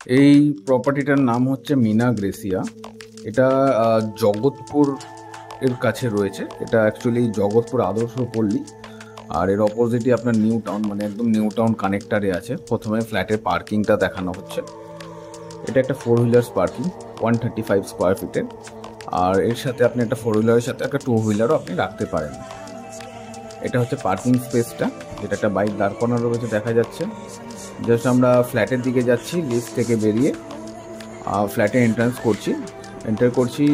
এই প্রপার্টিটার নাম হচ্ছে মিনা গ্রেসিয়া। এটা জগৎপুর এর কাছে রয়েছে। এটা অ্যাকচুয়ালি জগৎপুর আদর্শ পল্লী, আর এর অপোজিটে আপনার নিউ টাউন, মানে একদম নিউ টাউন কানেক্টারে আছে। প্রথমে ফ্ল্যাটের পার্কিংটা দেখানো হচ্ছে। এটা একটা 4 হুইলার্স পার্কিং, 135 স্কোয়ার ফিটের। আর এর সাথে আপনি একটা 4 হুইলারের সাথে একটা 2 হুইলারও আপনি রাখতে পারেন। এটা হচ্ছে পার্কিং স্পেসটা, যেটা একটা বাইক দাঁড় করানো রয়েছে দেখা যাচ্ছে। জাস্ট আমরা ফ্ল্যাটের দিকে যাচ্ছি, লিফট থেকে বেরিয়ে ফ্ল্যাটে এন্টার করছি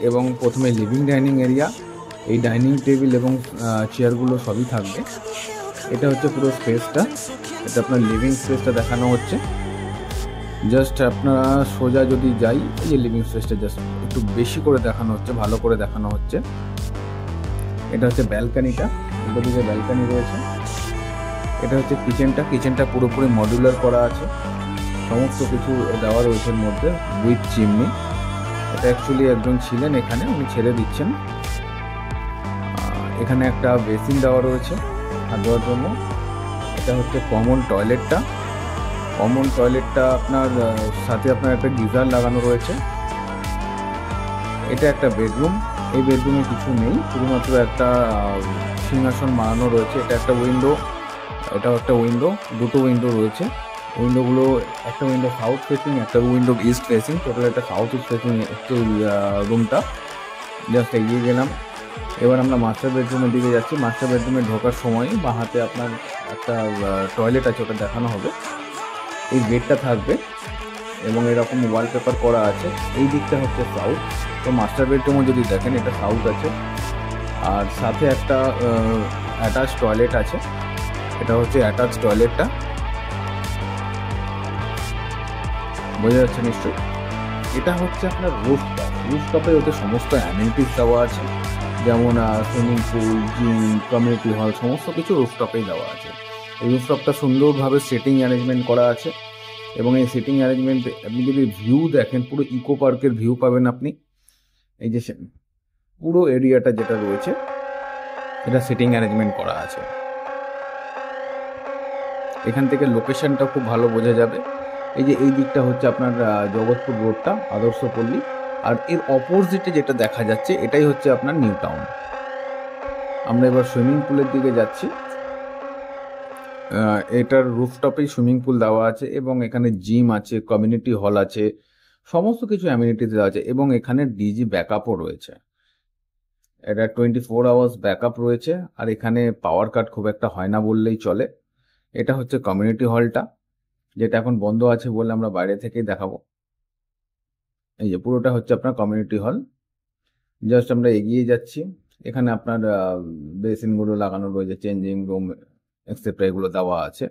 এবং প্রথমে লিভিং ডাইনিং এরিয়া। এই ডাইনিং টেবিল এবং চেয়ারগুলো সবই থাকবে। এটা হচ্ছে পুরো স্পেসটা, এটা আপনার লিভিং স্পেসটা দেখানো হচ্ছে। জাস্ট আপনারা সোজা যদি যাই, এই যে লিভিং স্পেসটা জাস্ট একটু বেশি করে দেখানো হচ্ছে, ভালো করে দেখানো হচ্ছে। এটা হচ্ছে ব্যালকানিটা, দুটো দিকে ব্যালকানি রয়েছে। এটা হচ্ছে কিচেনটা পুরোপুরি মডুলার করা আছে, সমস্ত কিছু দেওয়া রয়েছে এর মধ্যে, উইথ চিমনি। এটা অ্যাকচুয়ালি একজন ছিলেন এখানে, উনি ছেড়ে দিচ্ছেন। এখানে একটা বেসিন দেওয়া রয়েছে হাত ধোয়ার জন্য। এটা হচ্ছে কমন টয়লেটটা আপনার সাথে আপনার একটা গিজার লাগানো রয়েছে। এটা একটা বেডরুম, এই বেডরুমে কিছু নেই, শুধুমাত্র একটা সিংহাসন বানানো রয়েছে। এটা একটা উইন্ডো, এটাও একটা উইন্ডো, দুটো উইন্ডো রয়েছে। উইন্ডোগুলো, একটা উইন্ডো সাউথ ফেসিং, একটা উইন্ডো ইস্ট ফেসিং। টোটাল একটা সাউথ ইস্ট ফেসিং রুমটা। জাস্ট এগিয়ে গেলাম, এবার আমরা মাস্টার বেডরুমের দিকে যাচ্ছি। মাস্টার বেডরুমে ঢোকার সময় বাঁ হাতে আপনার একটা টয়লেট আছে, ওটা দেখানো হবে। এই বেডটা থাকবে এবং এরকম ওয়ালপেপার করা আছে। এই দিকটা হচ্ছে সাউথ। তো মাস্টার বেডরুমও যদি দেখেন, এটা সাউথ আছে, আর সাথে একটা অ্যাটাচ টয়লেট আছে। এটা হচ্ছে অ্যাটাচ টয়লেটটা, বোঝা যাচ্ছে নিশ্চয়ই। এটা হচ্ছে আপনার রুফটপে ওতে সমস্ত অ্যামিনিটিস দেওয়া আছে, যেমন swimming pool, gym, community hall, সমস্ত কিছু রুফটপেই দেওয়া আছে। এই রুফটপটা সুন্দরভাবে সেটিং অ্যারেঞ্জমেন্ট করা আছে এবং এই সেটিং অ্যারেঞ্জমেন্ট আপনি যদি ভিউ দেখেন, পুরো ইকো পার্কের ভিউ পাবেন আপনি। এই যে পুরো এরিয়াটা যেটা রয়েছে, এটা সেটিং অ্যারেঞ্জমেন্ট করা আছে। এখান থেকে লোকেশনটা খুব ভালো বোঝা যাবে। এই যে এই দিকটা হচ্ছে আপনার জগৎপুর রোডটা, আদর্শ পল্লী, আর এর অপোজিটে যেটা দেখা যাচ্ছে এটাই হচ্ছে আপনার নিউ টাউন। আমরা এবার সুইমিং পুলের দিকে যাচ্ছি। এটার রুফটপেই সুইমিং পুল দেওয়া আছে এবং এখানে জিম আছে, কমিউনিটি হল আছে, সমস্ত কিছু অ্যামিনিটিস দেওয়া আছে এবং এখানে ডিজি ব্যাকআপও রয়েছে। এটা 24 আওয়ার্স ব্যাকআপ রয়েছে, আর এখানে পাওয়ার কাট খুব একটা হয় না বললেই চলে। এটা হচ্ছে কমিউনিটি হলটা, যেটা এখন বন্ধ আছে বলে আমরা বাইরে থেকেই দেখাবো। এই যে পুরোটা হচ্ছে আপনার কমিউনিটি হল। জাস্ট আমরা এগিয়ে যাচ্ছি, এখানে আপনার বেসিনগুলো লাগানো রয়েছে, চেঞ্জিং রুম এক্সেট্রা এগুলো দেওয়া আছে।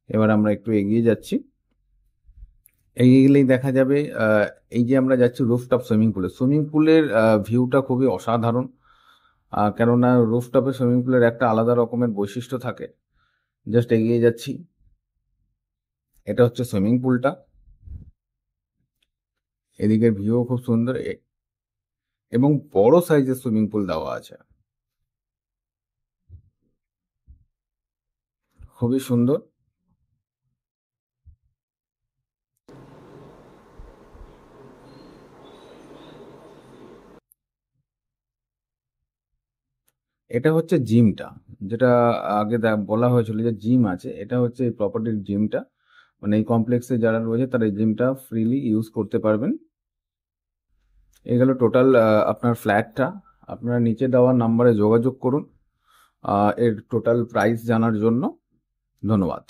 এবার আমরা একটু এগিয়ে যাচ্ছি, এগিয়ে গেলেই দেখা যাবে এই যে আমরা যাচ্ছি রুফটপ সুইমিং পুলের ভিউটা খুবই অসাধারণ। কেননা রুফটপে সুইমিং পুলের একটা আলাদা রকমের বৈশিষ্ট্য থাকে। জাস্ট এগিয়ে যাচ্ছি, এটা হচ্ছে সুইমিং পুলটা, এদিকের ভিউ খুব সুন্দর এবং বড় সাইজের সুইমিং পুল দেওয়া আছে, খুবই সুন্দর। এটা হচ্ছে জিমটা, যেটা আগে বলা হয়েছিল যে জিম আছে। এটা হচ্ছে এই প্রপার্টির জিমটা, মানে এই কমপ্লেক্সে যারা রয়েছে তারা এই জিমটা ফ্রিলি ইউজ করতে পারবেন। এগুলো টোটাল আপনার ফ্ল্যাটটা। আপনারা নিচে দেওয়া নাম্বারে যোগাযোগ করুন এর টোটাল প্রাইস জানার জন্য। ধন্যবাদ।